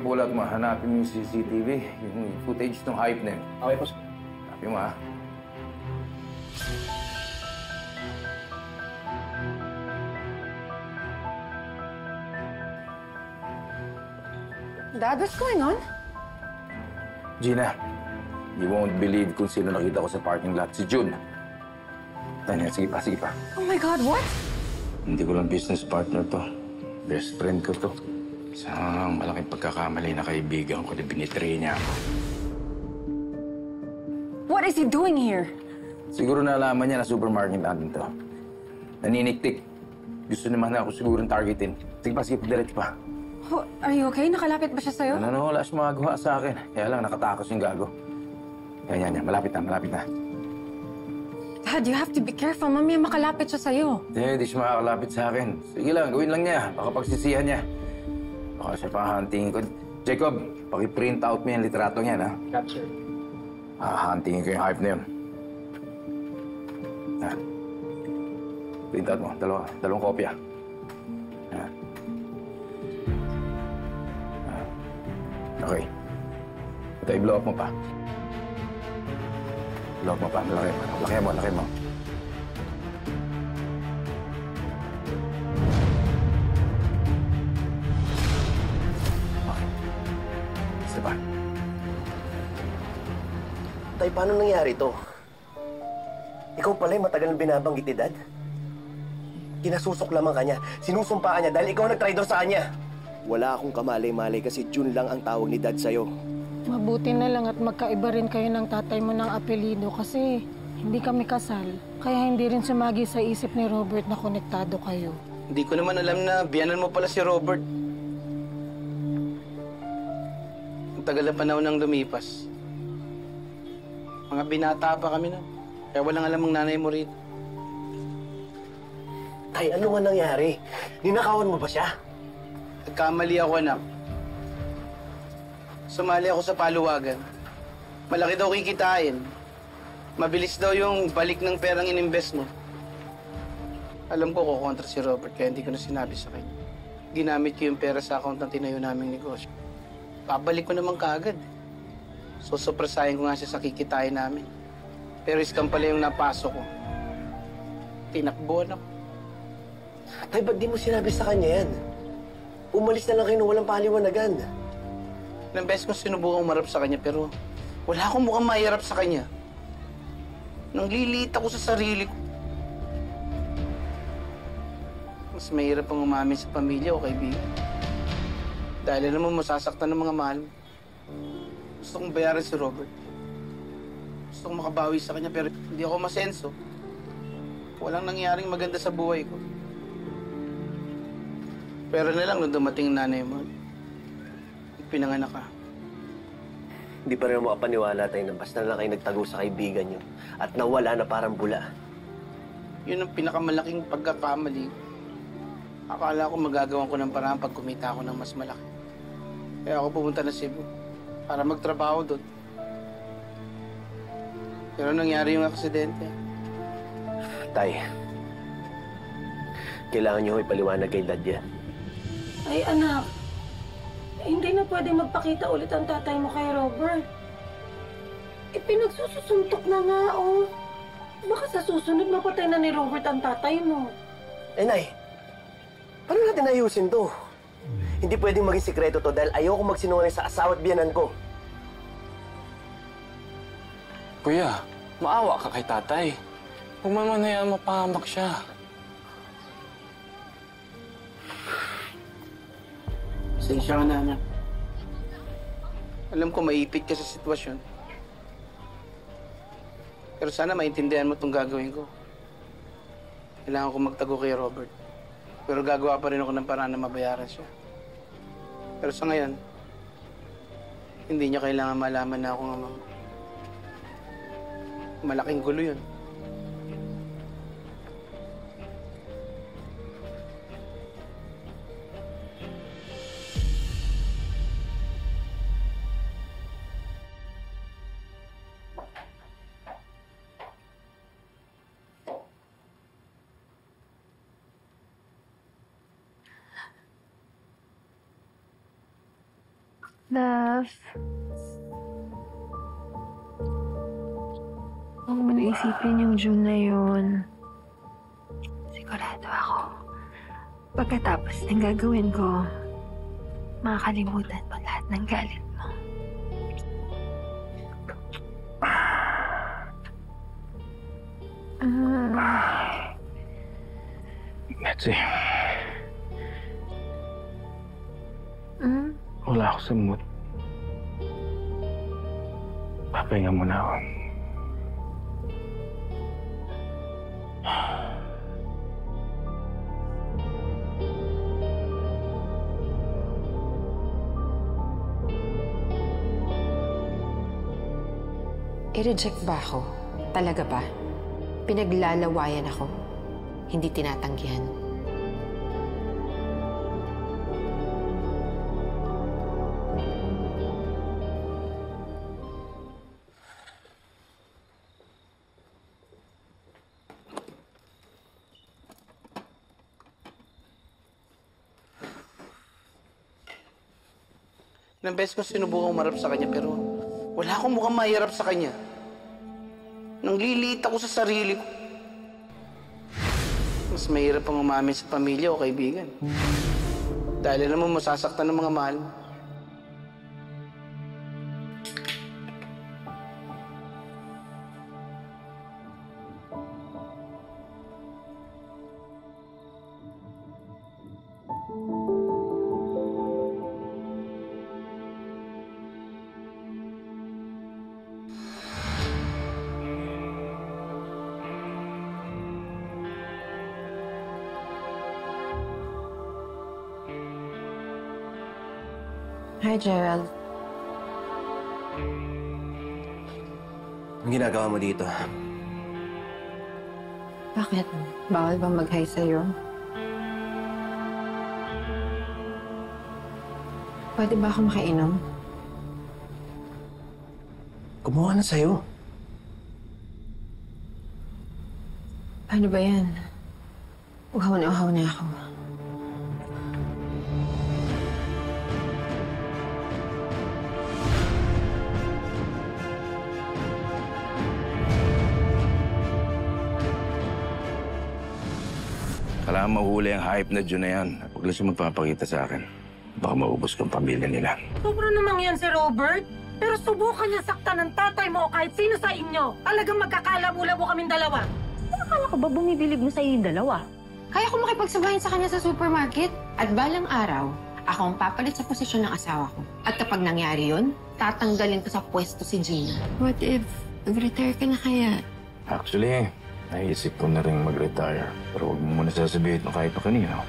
i-pull out mo. Hanapin mo yung CCTV, yung footage ng hype na yun. Okay po, sir. Hanapin mo, ha? Dad, what's going on? Gina, you won't believe kung sino nakita ko sa parking lot. Si Jun. Tanya, sige pa. Oh my God, what? Hindi ko lang business partner to. Best friend ko to. Isang malaking pagkakamali na kaibigan ko na binitray niya ako. What is he doing here? Siguro nalaman niya na supermarket natin to. Naniniktik. Gusto naman ako sigurong targetin. Sige pa, diretso pa. Oh, are you okay? Nakalapit ba siya sa'yo? Wala siyang magawa sa akin. Kaya lang, nakatakos yung gago. Yan. Malapit na. Dad, you have to be careful. Mamaya makalapit siya sa'yo. Hindi siya makakalapit sa akin. Sige lang, gawin lang niya. Baka pagsisihan niya. Baka siya pahantingin ko. Jacob, paki-print out mo yung litratong yan, ha? Capture. Hahantingin ko yung hype na yun. Print out mo. Dalawang kopya. Okay. Ito, i-blow up mo pa. Blow up mo pa. Laki mo. Okay. Isa pa. Tay, paano nangyari to? Ikaw pala yung matagal na binabanggit ni Dad? Kinasusok lamang kanya. Sinusumpaan niya dahil ikaw nag-traitor sa kanya. Wala akong kamalay-malay kasi Jun lang ang tawag ni Dad sa'yo. Mabuti na lang at magkaiba rin kayo ng tatay mo ng apelido kasi hindi kami kasal. Kaya hindi rin sumagi sa isip ni Robert na konektado kayo. Hindi ko naman alam na biyanan mo pala si Robert. Ang tagal na panahon nang lumipas. Mga binata pa kami na. Kaya walang alam ang nanay mo rito. Tay, ano nga nangyari? Ninakawan mo ba siya? Nagkamali ako, anak. Sumali ako sa paluwagan. Malaki daw kikitain. Mabilis daw yung balik ng perang ininvest mo. Alam ko kukontra si Robert kaya hindi ko na sinabi sa kanya. Ginamit ko yung pera sa account ng tinayo naming negosyo. Babalik ko naman kaagad. So, supresahin ko nga siya sa kikitain namin. Pero scam pala yung napasok ko. Tinakbuhan ako. Tay, ba't di mo sinabi sa kanya yan? Umalis na lang kayo nung walang paliwanagan. Ilang beses kong sinubukang umarap sa kanya pero wala akong mukhang mairap sa kanya. Nang liliit ako sa sarili ko. Mas mahirap pang umamin sa pamilya o kaibigan. Dahil naman masasaktan ng mga mahal mo. Gusto kong bayaran si Robert. Gusto kong makabawi sa kanya pero hindi ako masenso. Walang nangyaring maganda sa buhay ko. Pero na lang nung dumating ang nanay mo, pinanganak ka. Hindi pa rin makapaniwala tayo na basta na lang kayo nagtago sa kaibigan niyo at nawala na parang bula. Yun ang pinakamalaking pagkakamali. Akala ko magagawan ko ng paraan pag kumita ako ng mas malaki. Kaya ako pumunta na Cebu para magtrabaho doon. Pero nangyari yung aksidente. Tay, kailangan niyo ipaliwanag kay Dad yan. Ay anak, hindi na pwede magpakita ulit ang tatay mo kay Robert. Pinagsusuntok na nga, oh. Baka sa susunod mapatay na ni Robert ang tatay mo. Nay, paano natin ayusin to? Hindi pwedeng maging sikreto to dahil ayoko magsinungaling sa asawa at biyanan ko. Kuya, maawa ka kay tatay. Huwag mamanayaan mapahamak siya. Pasensya ka na, anak. Alam ko maipit ka sa sitwasyon. Pero sana maintindihan mo itong gagawin ko. Kailangan ko magtago kay Robert. Pero gagawa pa rin ako ng paraan na mabayaran siya. Pero sa ngayon, hindi niya kailangan malaman na ako ng mama. Malaking gulo yun. Love. Huwag mo na isipin yung June na yun. Sigurado ako. Pagkatapos ng gagawin ko, makakalimutan mo lahat ng galit mo. Betsy. Wala ako sa mood. Papahinga muna ako. I-reject ba ako? Talaga ba? Pinaglalawayan ako. Hindi tinatanggihan. Ilang beses ko sinubukang umarap sa kanya pero wala akong mukhang mahirap sa kanya. Nangliliit ako sa sarili ko. Mas mahirap pang umamin sa pamilya o kaibigan. Dahil naman masasaktan ng mga mahal mo. Hi, Gerald. Ang ginagawa mo dito? Bakit? Bawal ba mag-hi sa'yo? Pwede ba ako makainom? Kumuha na sa'yo. Paano ba yan? Uhaw na ako. Kailangan mahuli ang hype na June na yan. Huwag lang siya magpapakita sa akin. Baka maubos kang pamilya nila. Sobra namang yan si Robert. Pero subukan niya saktan ng tatay mo o kahit sino sa inyo. Talagang magkakalabo-labo kaming dalawa. Akala ko ba bumibilib mo sa yung dalawa? Kaya ko makipagsabahin sa kanya sa supermarket. At balang araw, ako ang papalit sa posisyon ng asawa ko. At kapag nangyari yun, tatanggalin ko sa pwesto si Gina. What if nag-retire ka na kaya? Actually, naisip ko na rin mag-retire. Pero huwag mo muna sasabihin kahit pa kanino.